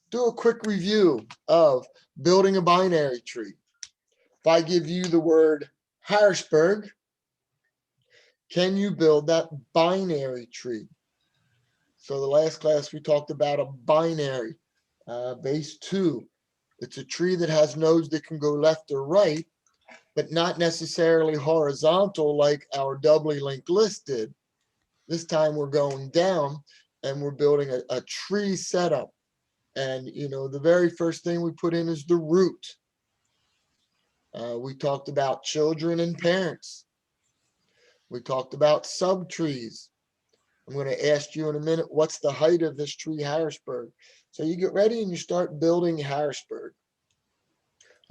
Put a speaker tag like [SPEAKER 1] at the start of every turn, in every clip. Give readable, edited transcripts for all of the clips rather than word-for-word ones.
[SPEAKER 1] do a quick review of building a binary tree. If I give you the word Harrisburg, can you build that binary tree? So the last class we talked about a binary, base 2. It's a tree that has nodes that can go left or right, but not necessarily horizontal like our doubly linked list did. This time we're going down and we're building a tree setup. And, the very first thing we put in is the root. We talked about children and parents. We talked about subtrees. I'm going to ask you in a minute, what's the height of this tree Harrisburg? So you get ready and you start building Harrisburg.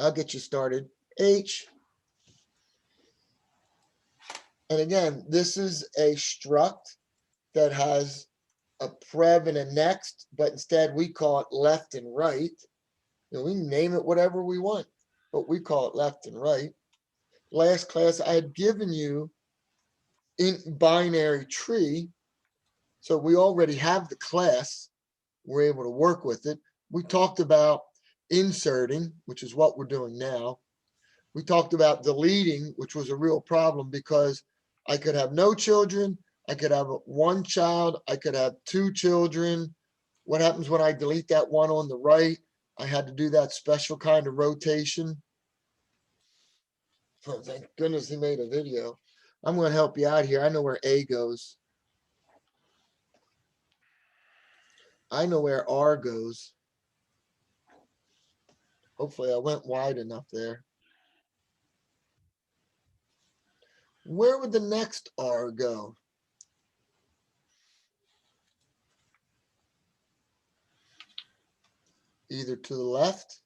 [SPEAKER 1] I'll get you started. H. And again, this is a struct that has a prev and a next, but instead we call it left and right. We can name it whatever we want, but we call it left and right. Last class, I had given you in binary tree. So we already have the class. We're able to work with it. We talked about inserting, which is what we're doing now. We talked about deleting, which was a real problem because I could have no children. I could have one child. I could have two children. What happens when I delete that one on the right? I had to do that special kind of rotation. Oh, thank goodness he made a video. I'm going to help you out here. I know where A goes. I know where R goes. Hopefully I went wide enough there. Where would the next R go? Either to the left,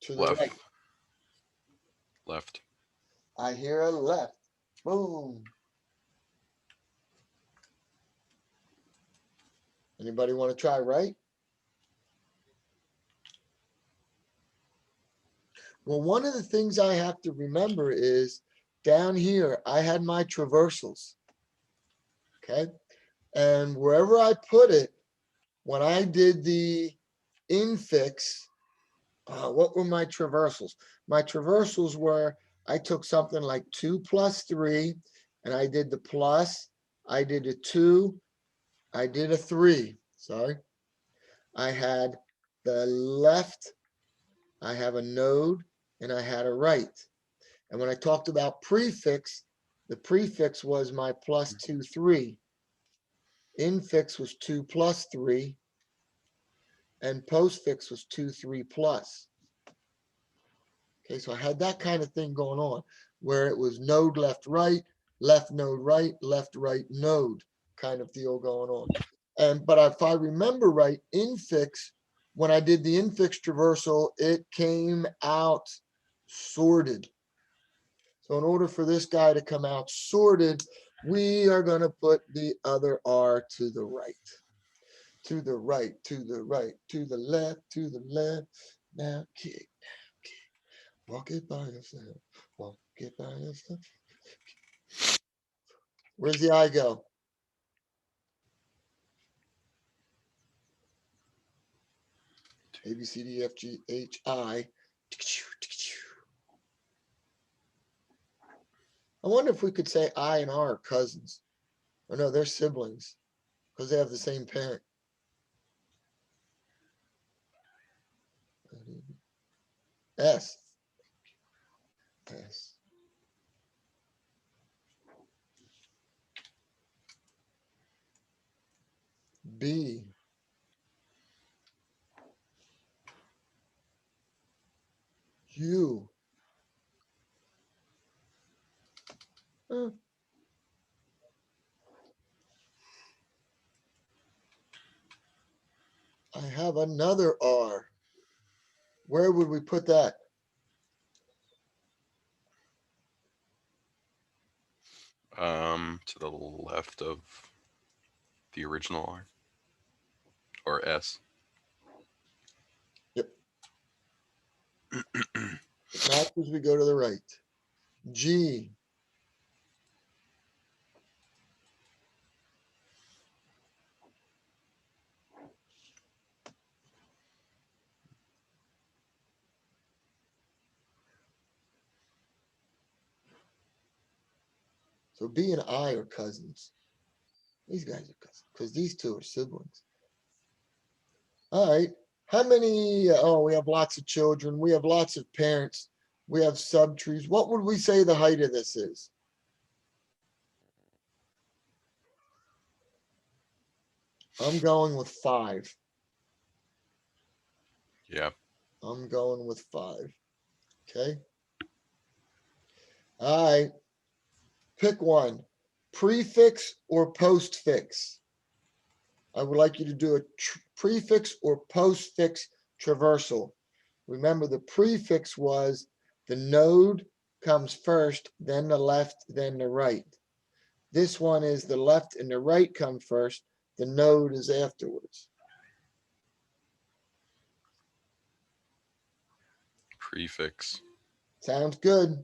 [SPEAKER 1] to the right.
[SPEAKER 2] Left.
[SPEAKER 1] I hear a left. Boom. Anybody want to try right? Well, one of the things I have to remember is down here, I had my traversals. Okay. And wherever I put it, when I did the infix, what were my traversals? My traversals were, I took something like 2 plus 3, and I did the plus, I did a 2, I did a 3. Sorry. I had the left, I have a node, and I had a right. And when I talked about prefix, the prefix was my plus 2, 3. Infix was 2 plus 3, and postfix was 2, 3 plus. Okay, so I had that kind of thing going on where it was node left node right node kind of deal going on. But if I remember right, infix, when I did the infix traversal, it came out sorted. So in order for this guy to come out sorted, we are going to put the other R to the right. To the right, to the right, to the left, to the left. Now kick. Walk it by yourself. Walk it by yourself. Where's the I go? A, B, C, D, F, G, H, I. I wonder if we could say I and R are cousins. Or no, they're siblings because they have the same parent. S. S. B. U. I have another R. Where would we put that?
[SPEAKER 2] To the left of the original R. Or S.
[SPEAKER 1] Yep. Matches, we go to the right. G. So B and I are cousins. These guys are cousins because these two are siblings. All right. How many? Oh, we have lots of children. We have lots of parents. We have subtrees. What would we say the height of this is? I'm going with 5.
[SPEAKER 2] Yeah.
[SPEAKER 1] I'm going with 5. Okay. All right. Pick one. Prefix or postfix? I would like you to do a prefix or postfix traversal. Remember, the prefix was the node comes first, then the left, then the right. This one is the left and the right come first, the node is afterwards.
[SPEAKER 2] Prefix.
[SPEAKER 1] Sounds good.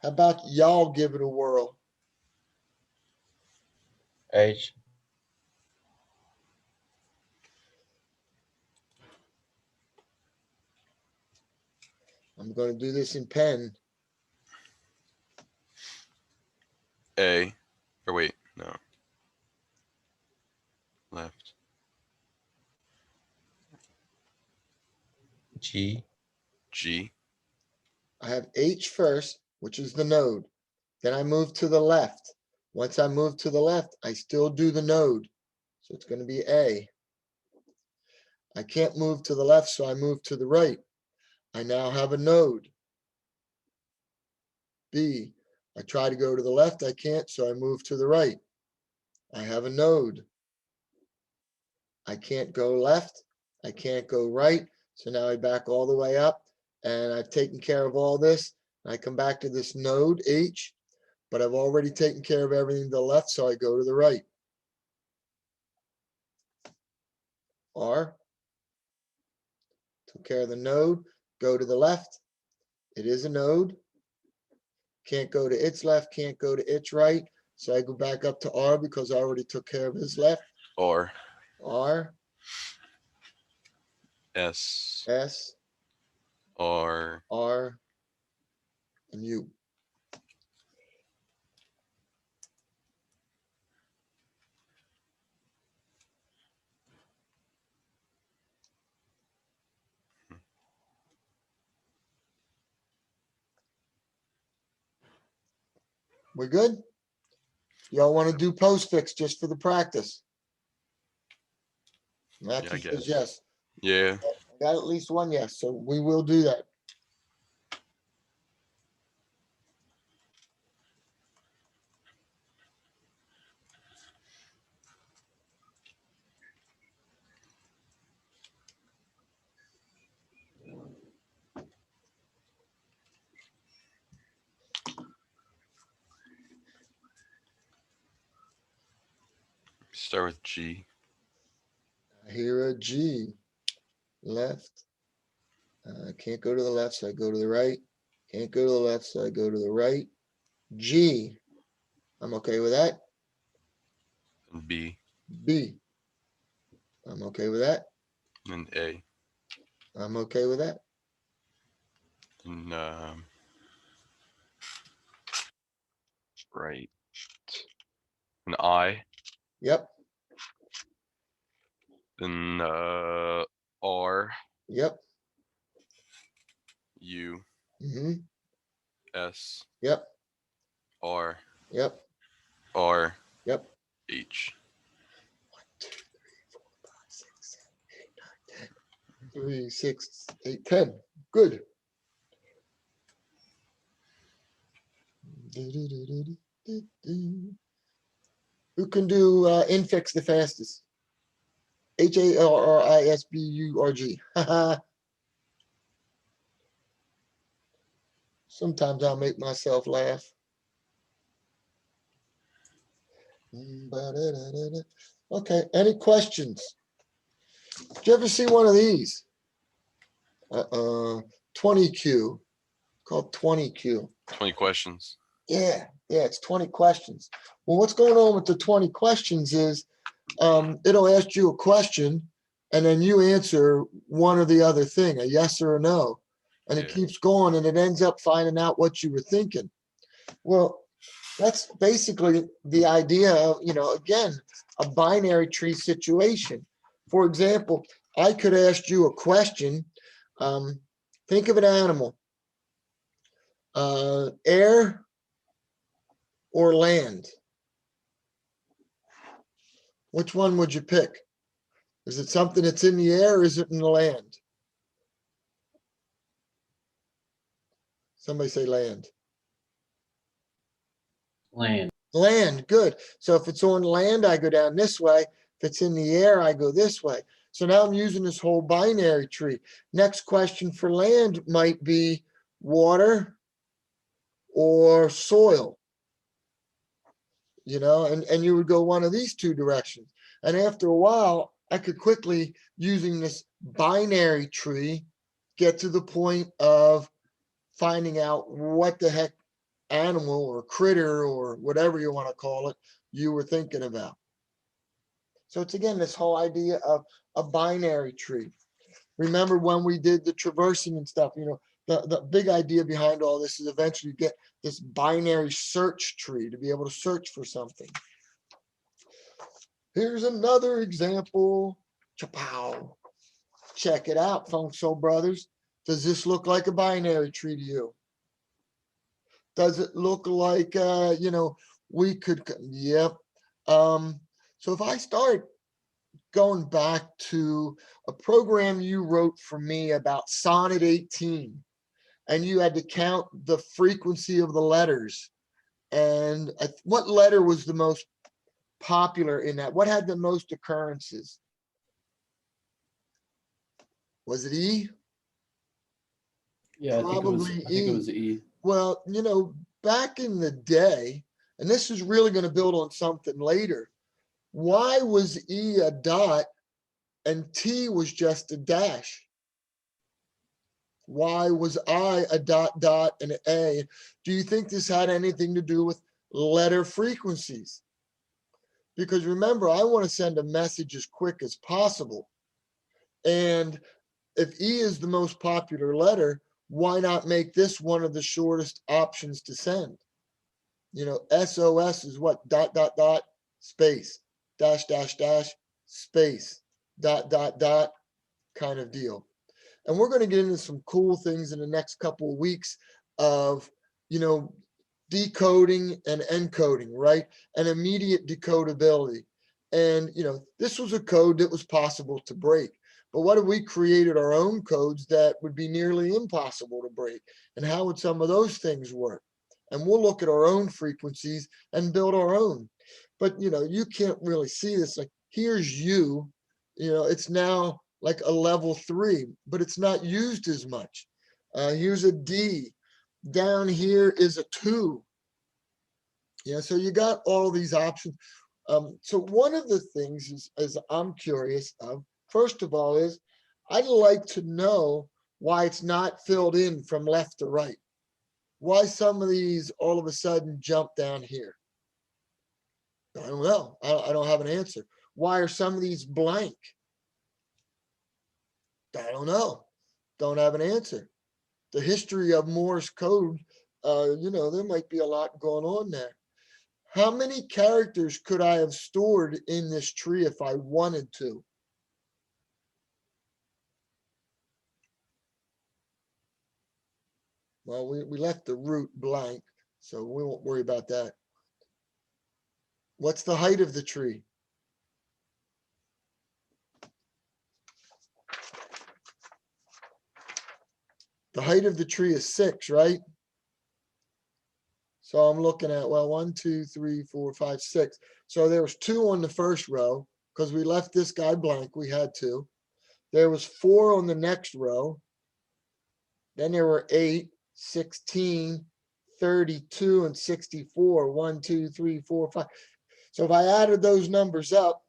[SPEAKER 1] How about y'all give it a whirl?
[SPEAKER 3] H.
[SPEAKER 1] I'm going to do this in pen.
[SPEAKER 2] A. Or wait, no. Left.
[SPEAKER 3] G.
[SPEAKER 2] G.
[SPEAKER 1] I have H first, which is the node. Then I move to the left. Once I move to the left, I still do the node. So it's going to be A. I can't move to the left, so I move to the right. I now have a node. B. I try to go to the left, I can't, so I move to the right. I have a node. I can't go left, I can't go right, so now I back all the way up, and I've taken care of all this. I come back to this node, H, but I've already taken care of everything to the left, so I go to the right. R. Took care of the node, go to the left. It is a node. Can't go to its left, can't go to its right. So I go back up to R because I already took care of his left.
[SPEAKER 2] R.
[SPEAKER 1] R,
[SPEAKER 2] S.
[SPEAKER 1] S,
[SPEAKER 2] R.
[SPEAKER 1] R, and U. We good? Y'all want to do postfix just for the practice? Matthew says
[SPEAKER 2] guess.
[SPEAKER 1] yes.
[SPEAKER 2] Yeah.
[SPEAKER 1] I got at least one yes, so we will do that.
[SPEAKER 2] Start with G.
[SPEAKER 1] I hear a G. Left. I can't go to the left, so I go to the right. Can't go to the left, so I go to the right. G. I'm okay with that.
[SPEAKER 2] And B.
[SPEAKER 1] B. I'm okay with that.
[SPEAKER 2] And A.
[SPEAKER 1] I'm okay with that.
[SPEAKER 2] And right. And I.
[SPEAKER 1] Yep.
[SPEAKER 2] Then R.
[SPEAKER 1] Yep.
[SPEAKER 2] U.
[SPEAKER 1] Mm-hmm.
[SPEAKER 2] S.
[SPEAKER 1] Yep.
[SPEAKER 2] R.
[SPEAKER 1] Yep.
[SPEAKER 2] R.
[SPEAKER 1] Yep.
[SPEAKER 2] H.
[SPEAKER 1] 1, 2, 3, 4, 5, 6, 7, 8, 9, 10. 3, 6, 8, 10. Good. Who can do infix the fastest? HARRISBURG. Sometimes I'll make myself laugh. Okay, any questions? Did you ever see one of these? 20Q, called 20Q.
[SPEAKER 2] 20 questions.
[SPEAKER 1] Yeah, it's 20 questions. Well, what's going on with the 20 questions is it'll ask you a question and then you answer one or the other thing, a yes or a no. And it
[SPEAKER 2] Yeah.
[SPEAKER 1] keeps going and it ends up finding out what you were thinking. Well, That's basically the idea of, again, a binary tree situation. For example, I could ask you a question. Think of an animal, air or land. Which one would you pick? Is it something that's in the air or is it in the land? Somebody say land.
[SPEAKER 3] Land.
[SPEAKER 1] Land, good. So if it's on land, I go down this way. If it's in the air, I go this way. So now I'm using this whole binary tree. Next question for land might be water or soil, and you would go one of these two directions. And after a while, I could quickly, using this binary tree, get to the point of finding out what the heck animal or critter or whatever you want to call it you were thinking about. So it's, again, this whole idea of a binary tree. Remember when we did the traversing and stuff, the big idea behind all this is eventually get this binary search tree to be able to search for something. Here's another example. Chapow. Check it out, Funk Soul Brothers. Does this look like a binary tree to you? Does it look like, we could, yep. So if I start going back to a program you wrote for me about Sonnet 18, and you had to count the frequency of the letters, and what letter was the most popular in that? What had the most occurrences? Was it E?
[SPEAKER 3] Yeah, I think
[SPEAKER 1] Probably
[SPEAKER 3] it was E.
[SPEAKER 1] Well, back in the day, and this is really going to build on something later, why was E a dot and T was just a dash? Why was I a dot dot and an A? Do you think this had anything to do with letter frequencies? Because remember, I want to send a message as quick as possible. And if E is the most popular letter, why not make this one of the shortest options to send? SOS is what? Dot, dot, dot, space, dash, dash, dash, space, dot, dot, dot, kind of deal. And we're going to get into some cool things in the next couple of weeks of, decoding and encoding, right? And immediate decodability. And, this was a code that was possible to break. But what if we created our own codes that would be nearly impossible to break? And how would some of those things work? And we'll look at our own frequencies and build our own. But, you can't really see this. Like, here's U, it's now like a level 3, but it's not used as much. Here's a D. Down here is a 2. So you got all these options. So one of the things is I'm curious of, first of all, is I'd like to know why it's not filled in from left to right. Why some of these all of a sudden jump down here? I don't know. I don't have an answer. Why are some of these blank? I don't know. Don't have an answer. The history of Morse code, there might be a lot going on there. How many characters could I have stored in this tree if I wanted to? Well, we left the root blank, so we won't worry about that. What's the height of the tree? The height of the tree is 6, right? So I'm looking at, 1, 2, 3, 4, 5, 6. So there was 2 on the first row because we left this guy blank. We had 2. There was 4 on the next row. Then there were 8, 16, 32, and 64. 1, 2, 3, 4, 5. So if I added those numbers up,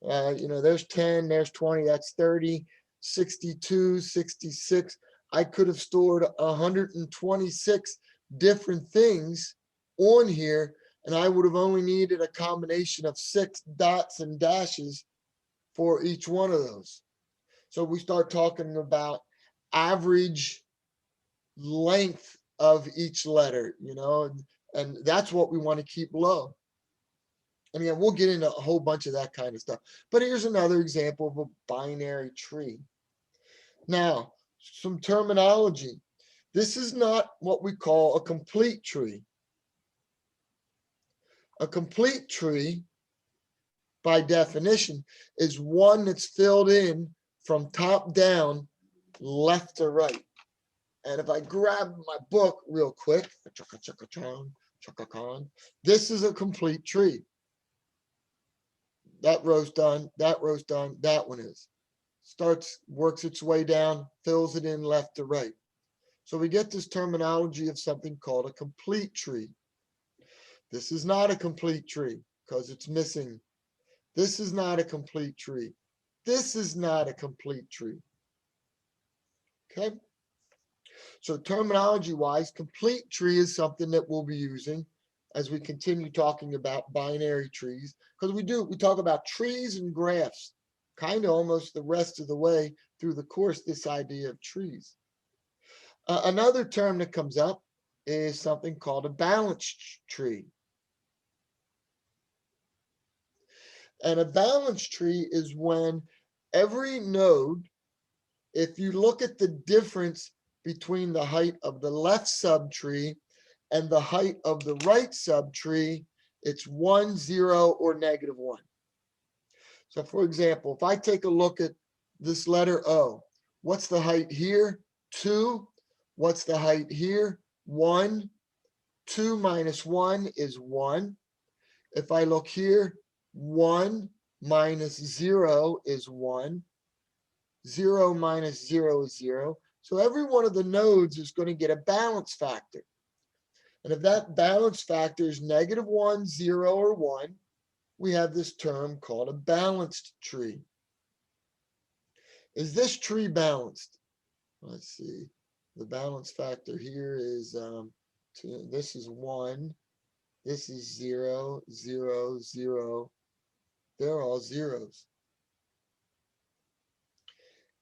[SPEAKER 1] there's 10, there's 20, that's 30, 62, 66. I could have stored 126 different things on here, and I would have only needed a combination of 6 dots and dashes for each one of those. So we start talking about average length of each letter, And that's what we want to keep low. And again, we'll get into a whole bunch of that kind of stuff. But here's another example of a binary tree. Now, some terminology. This is not what we call a complete tree. A complete tree, by definition, is one that's filled in from top down, left to right. And if I grab my book real quick, this is a complete tree. That row's done, that row's done, that one is. Starts, works its way down, fills it in left to right. So we get this terminology of something called a complete tree. This is not a complete tree because it's missing. This is not a complete tree. This is not a complete tree. Okay. So terminology wise, complete tree is something that we'll be using as we continue talking about binary trees, because we talk about trees and graphs kind of almost the rest of the way through the course, this idea of trees. Another term that comes up is something called a balanced tree. And a balanced tree is when every node, if you look at the difference between the height of the left subtree and the height of the right subtree, it's 1, 0, or -1. So for example, if I take a look at this letter O, what's the height here? 2. What's the height here? 1. 2 minus 1 is 1. If I look here, 1 minus 0 is 1. 0 minus 0 is 0. So every one of the nodes is going to get a balance factor. And if that balance factor is -1, 0, or 1, we have this term called a balanced tree. Is this tree balanced? Let's see. The balance factor here is 2. This is 1. This is 0, 0, 0. They're all zeros.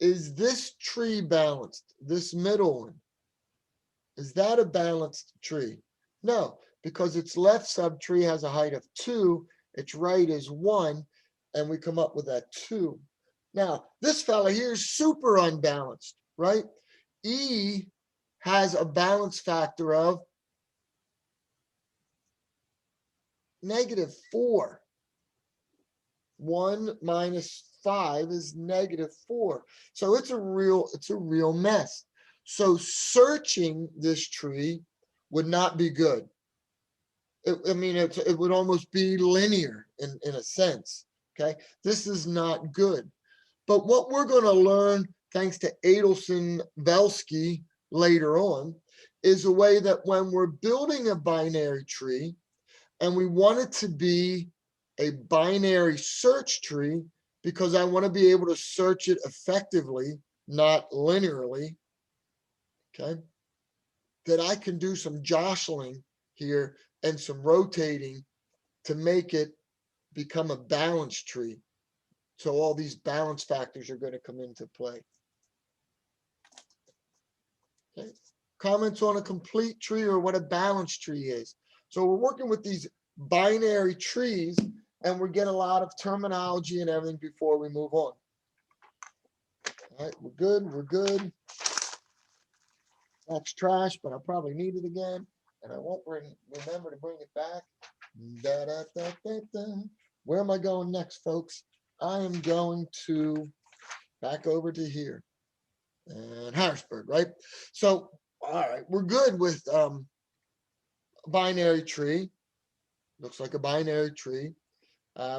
[SPEAKER 1] Is this tree balanced? This middle one, is that a balanced tree? No, because its left subtree has a height of 2, its right is 1, and we come up with that 2. Now, this fella here is super unbalanced, right? E has a balance factor of -4. 1 minus 5 is -4. So it's a real mess. So searching this tree would not be good. It would almost be linear in a sense. Okay, this is not good. But what we're going to learn, thanks to Adelson Velsky later on, is a way that when we're building a binary tree and we want it to be a binary search tree, because I want to be able to search it effectively, not linearly, okay, that I can do some jostling here and some rotating to make it become a balanced tree. So all these balance factors are going to come into play. Okay. Comments on a complete tree or what a balanced tree is. So we're working with these binary trees, and we get a lot of terminology and everything before we move on. All right, we're good, we're good. That's trash, but I'll probably need it again, and I won't remember to bring it back. Da, da, da, da, da. Where am I going next, folks? I am going to back over to here and Harrisburg, right? So, all right, we're good with binary tree. Looks like a binary tree.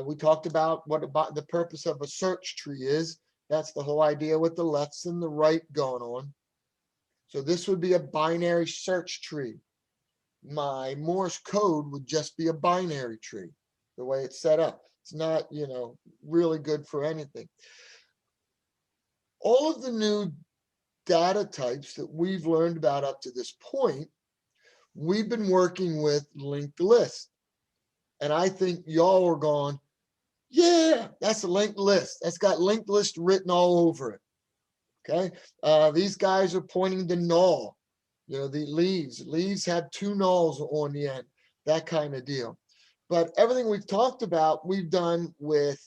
[SPEAKER 1] We talked about what the purpose of a search tree is. That's the whole idea with the lefts and the right going on. So this would be a binary search tree. My Morse code would just be a binary tree, the way it's set up. It's not, really good for anything. All of the new data types that we've learned about up to this point, we've been working with linked lists. And I think y'all are going, yeah, that's a linked list. That's got linked list written all over it. Okay. These guys are pointing to null. The leaves have 2 nulls on the end. that kind of deal. But everything we've talked about, we've done with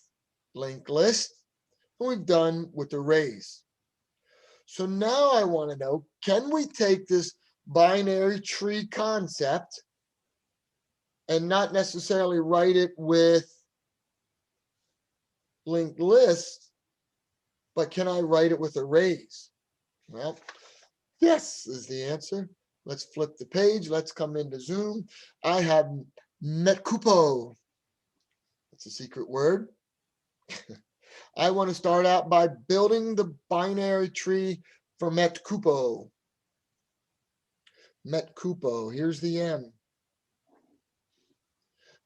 [SPEAKER 1] linked list, and we've done with arrays. So now I want to know, can we take this binary tree concept and not necessarily write it with linked lists, but can I write it with arrays? Well, yes is the answer. Let's flip the page. Let's come into Zoom. I have Metcupo. It's a secret word. I want to start out by building the binary tree for Metcupo. Metcupo, here's the M.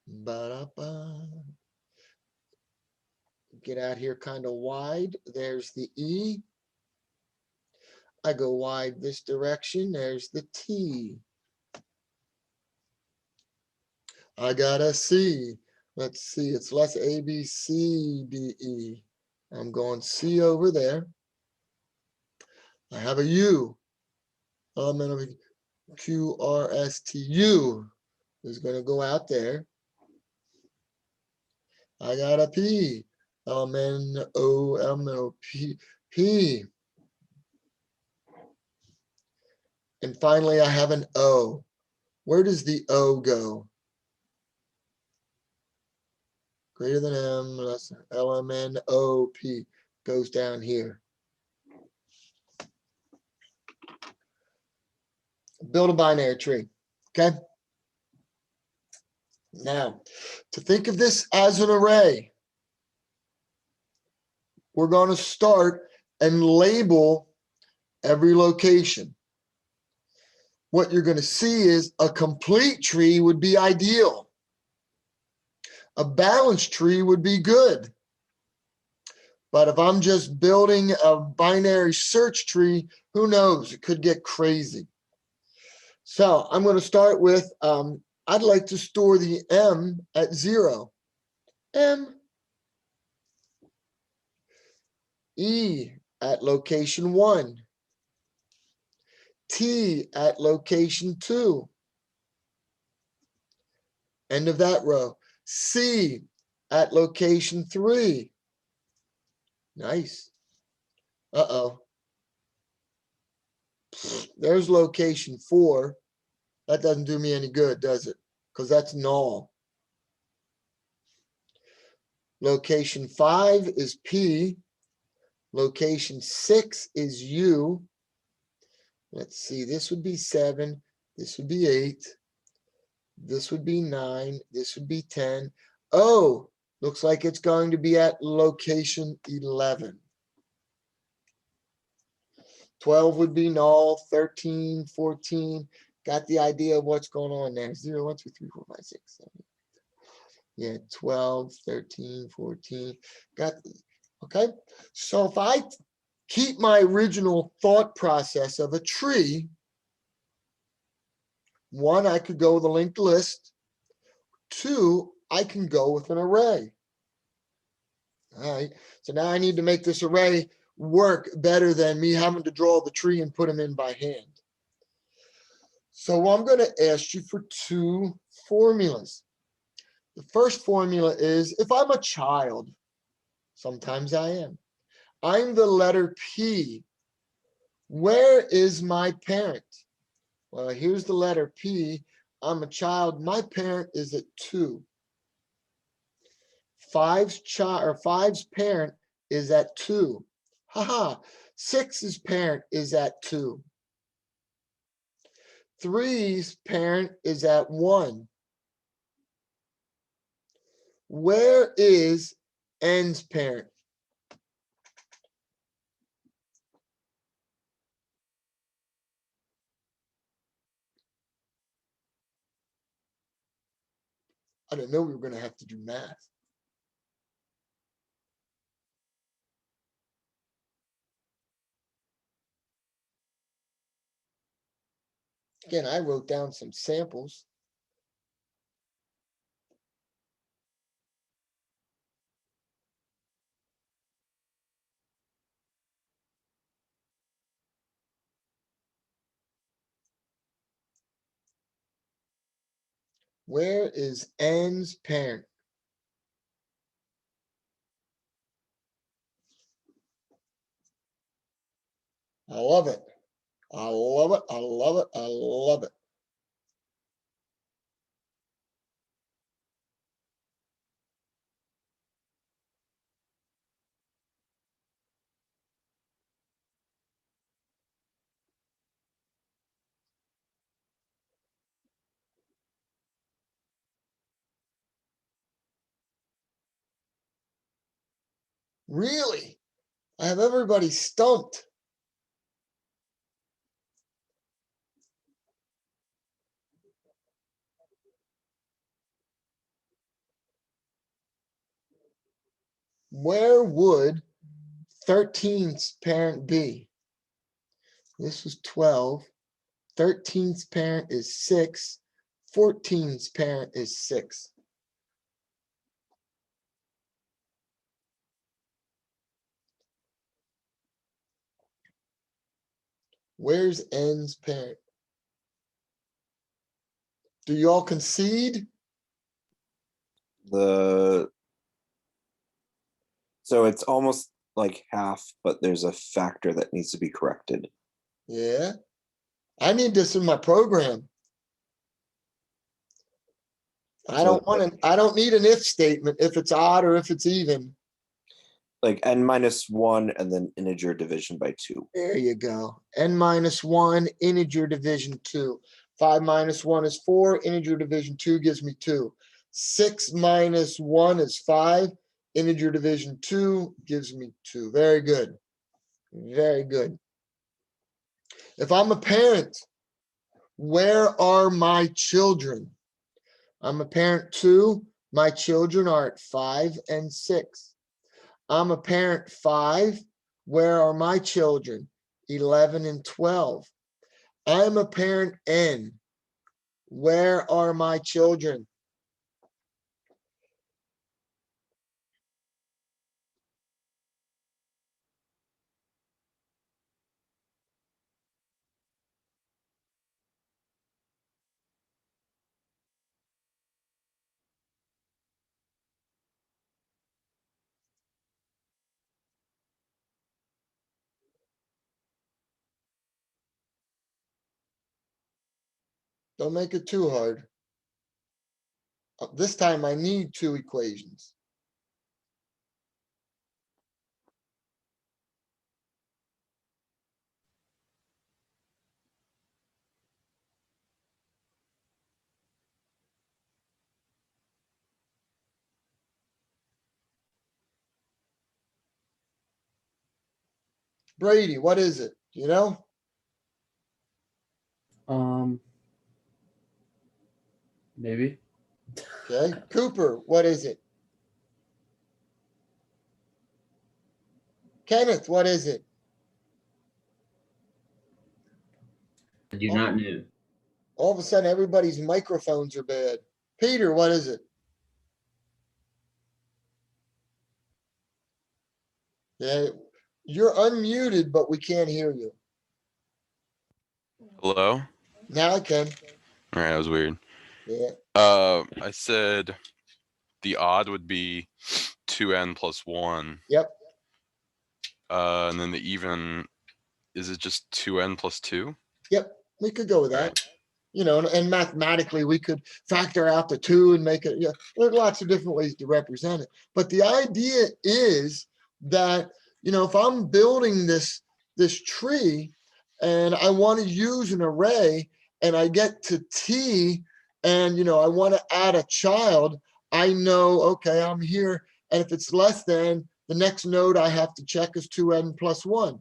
[SPEAKER 1] Ba-da-ba. Get out here kind of wide. There's the E. I go wide this direction. There's the T. I got a C. Let's see, it's less A, B, C, D, E. I'm going C over there. I have a U. Element of Q, R, S, T, U is going to go out there. I got a P. Element O, P, P. And finally, I have an O. Where does the O go? Greater than M, less than LMNOP goes down here. Build a binary tree, okay? Now, to think of this as an array, we're going to start and label every location. What you're going to see is a complete tree would be ideal. A balanced tree would be good. But if I'm just building a binary search tree, who knows? It could get crazy. So I'm going to start with, I'd like to store the M at 0. M. E at location 1. T at location 2. End of that row. C at location 3. Nice. Uh-oh. There's location 4. That doesn't do me any good, does it? Because that's null. Location 5 is P. Location 6 is U. Let's see, this would be 7. This would be 8. This would be 9. This would be 10. Oh, looks like it's going to be at location 11. 12 would be null, 13, 14. Got the idea of what's going on there. 0, 1, 2, 3, 4, 5, 6, 7. Yeah, 12, 13, 14. Got, okay. So if I keep my original thought process of a tree, 1, I could go with a linked list. 2, I can go with an array. All right. So now I need to make this array work better than me having to draw the tree and put them in by hand. So I'm going to ask you for 2 formulas. The first formula is, if I'm a child, sometimes I am, I'm the letter P. Where is my parent? Well, here's the letter P. I'm a child. My parent is at 2. 5's parent is at 2. Haha. 6's parent is at 2. 3's parent is at 1. Where is n's parent? I didn't know we were going to have to do math. Again, I wrote down some samples. Where is n's parent? I love it. I love it. I love it. I love it. Really? I have everybody stumped. Where would 13's parent be? This was 12. 13's parent is 6. 14's parent is 6. Where's n's parent? Do you all concede?
[SPEAKER 3] So it's almost like half, but there's a factor that needs to be corrected.
[SPEAKER 1] Yeah. I need this in my program. I don't need an if statement if it's odd or if it's even.
[SPEAKER 3] Like n-1 and then integer division by 2.
[SPEAKER 1] There you go. n-1, integer division 2. 5 minus 1 is 4. Integer division 2 gives me 2. 6 minus 1 is 5. Integer division 2 gives me 2. Very good. Very good. If I'm a parent, where are my children? I'm a parent 2. My children are at 5 and 6. I'm a parent 5. Where are my children? 11 and 12. I'm a parent n. Where are my children? Don't make it too hard. This time I need 2 equations. Brady, what is it? Do you know?
[SPEAKER 4] Maybe.
[SPEAKER 1] Okay. Cooper, what is it? Kenneth, what is it?
[SPEAKER 4] I do not know.
[SPEAKER 1] All of a sudden, everybody's microphones are bad. Peter, what is it? Yeah, you're unmuted, but we can't hear you.
[SPEAKER 2] Hello?
[SPEAKER 1] Now I can.
[SPEAKER 2] All right, that was weird.
[SPEAKER 1] Yeah.
[SPEAKER 2] I said the odd would be 2n plus 1.
[SPEAKER 1] Yep.
[SPEAKER 2] And then the even, is it just 2n plus 2?
[SPEAKER 1] Yep. We could go with
[SPEAKER 2] All
[SPEAKER 1] that.
[SPEAKER 2] right.
[SPEAKER 1] You know, and mathematically we could factor out the 2 and make it, yeah, there are lots of different ways to represent it. But the idea is that, you know, if I'm building this tree and I want to use an array and I get to T and, you know, I want to add a child, I know, okay, I'm here. And if it's less than, the next node I have to check is 2n plus 1.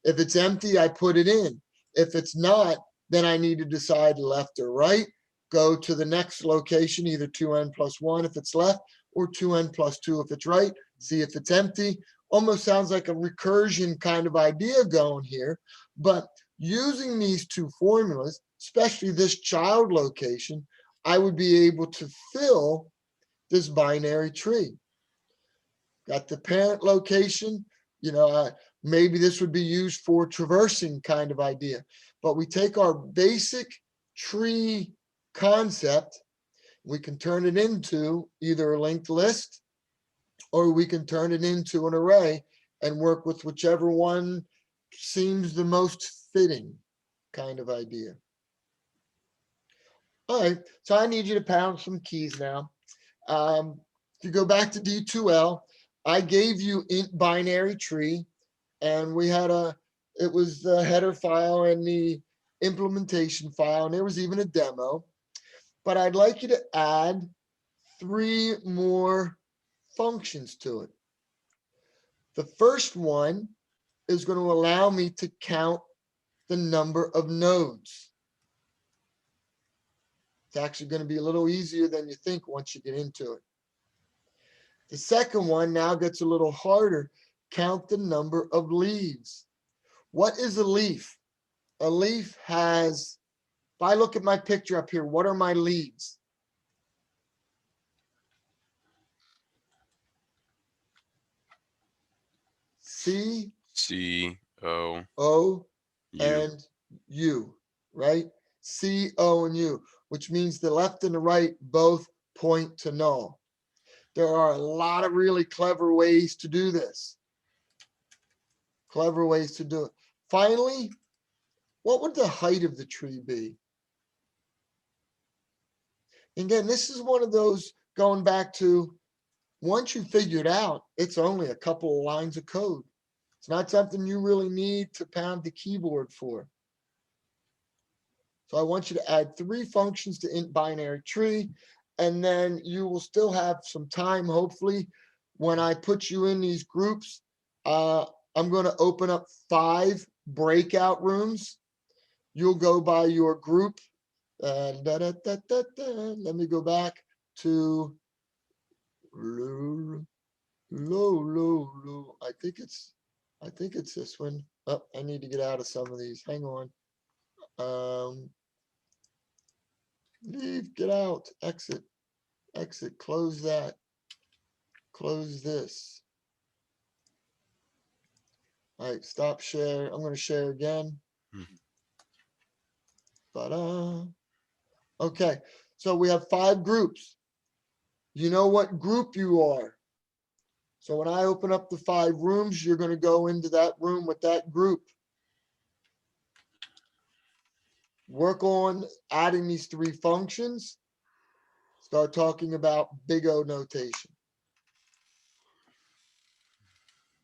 [SPEAKER 1] If it's empty, I put it in. If it's not, then I need to decide left or right, go to the next location, either 2n plus 1 if it's left, or 2n plus 2 if it's right, see if it's empty. Almost sounds like a recursion kind of idea going here, but using these 2 formulas, especially this child location, I would be able to fill this binary tree. Got the parent location, you know, maybe this would be used for traversing kind of idea. But we take our basic tree concept We can turn it into either a linked list, or we can turn it into an array and work with whichever one seems the most fitting kind of idea. All right, so I need you to pound some keys now. If you go back to D2L, I gave you int binary tree, and we had it was the header file and the implementation file, and there was even a demo. But I'd like you to add 3 more functions to it. The first one is going to allow me to count the number of nodes. It's actually going to be a little easier than you think once you get into it. The second one now gets a little harder. Count the number of leaves. What is a leaf? A leaf has, if I look at my picture up here, what are my leaves? C,
[SPEAKER 2] C-O-U.
[SPEAKER 1] O, and U, right? C, O, and U, which means the left and the right both point to null. There are a lot of really clever ways to do this. Clever ways to do it. Finally, what would the height of the tree be? Again, this is one of those going back to, once you figure it out, it's only a couple of lines of code. It's not something you really need to pound the keyboard for. So I want you to add 3 functions to int binary tree, and then you will still have some time, hopefully, when I put you in these groups. I'm going to open up 5 breakout rooms. You'll go by your group. Let me go back to I think it's this one. Oh, I need to get out of some of these. Hang on. Leave, get out, exit, close that, close this. All right, stop share. I'm going to share again. Okay, so we have 5 groups. You know what group you are. So when I open up the 5 rooms, you're going to go into that room with that group. Work on adding these 3 functions. Start talking about big O notation.